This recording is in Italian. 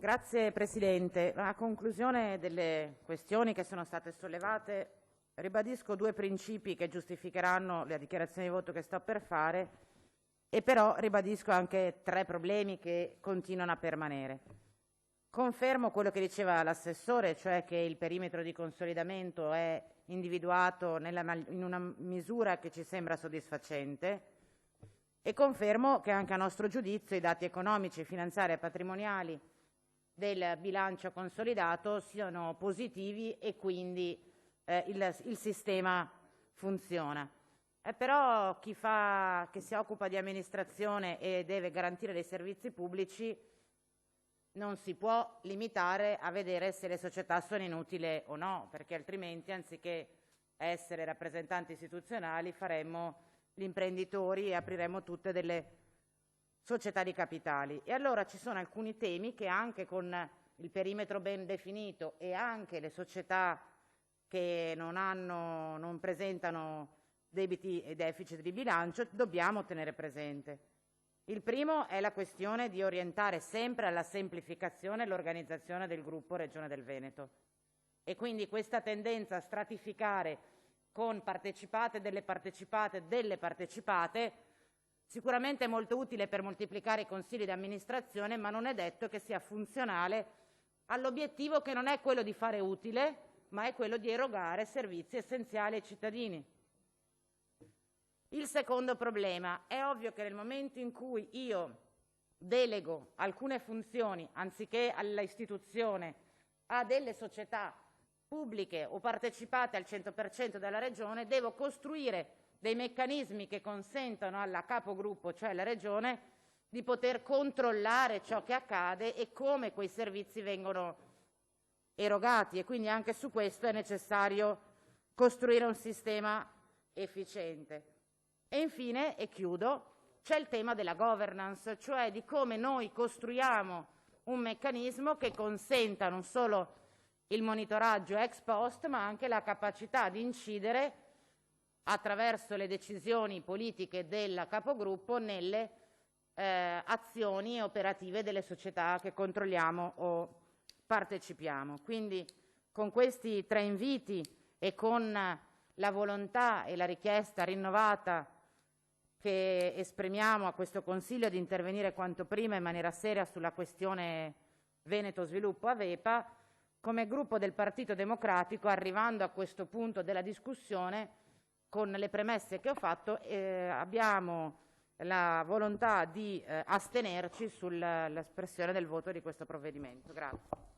Grazie Presidente. A conclusione delle questioni che sono state sollevate, ribadisco due principi che giustificheranno la dichiarazione di voto che sto per fare e però ribadisco anche tre problemi che continuano a permanere. Confermo quello che diceva l'assessore, cioè che il perimetro di consolidamento è individuato in una misura che ci sembra soddisfacente e confermo che anche a nostro giudizio i dati economici, finanziari e patrimoniali del bilancio consolidato siano positivi e quindi il sistema funziona. Però chi si occupa di amministrazione e deve garantire dei servizi pubblici non si può limitare a vedere se le società sono inutili o no, perché altrimenti anziché essere rappresentanti istituzionali faremmo gli imprenditori e apriremmo tutte delle società di capitali. E allora ci sono alcuni temi che anche con il perimetro ben definito e anche le società che non presentano debiti e deficit di bilancio dobbiamo tenere presente. Il primo è la questione di orientare sempre alla semplificazione l'organizzazione del gruppo Regione del Veneto e quindi questa tendenza a stratificare con partecipate, delle partecipate, sicuramente è molto utile per moltiplicare i consigli di amministrazione, ma non è detto che sia funzionale all'obiettivo che non è quello di fare utile, ma è quello di erogare servizi essenziali ai cittadini. Il secondo problema: è ovvio che nel momento in cui io delego alcune funzioni, anziché all'istituzione, a delle società pubbliche o partecipate al 100% dalla Regione, devo costruire dei meccanismi che consentano alla capogruppo, cioè alla Regione, di poter controllare ciò che accade e come quei servizi vengono erogati, e quindi anche su questo è necessario costruire un sistema efficiente. E infine, e chiudo, c'è il tema della governance, cioè di come noi costruiamo un meccanismo che consenta non solo il monitoraggio ex post, ma anche la capacità di incidere attraverso le decisioni politiche del capogruppo nelle azioni operative delle società che controlliamo o partecipiamo. Quindi con questi tre inviti e con la volontà e la richiesta rinnovata che esprimiamo a questo Consiglio di intervenire quanto prima in maniera seria sulla questione Veneto Sviluppo Avepa, come gruppo del Partito Democratico, arrivando a questo punto della discussione, con le premesse che ho fatto, abbiamo la volontà di astenerci sull'espressione del voto di questo provvedimento. Grazie.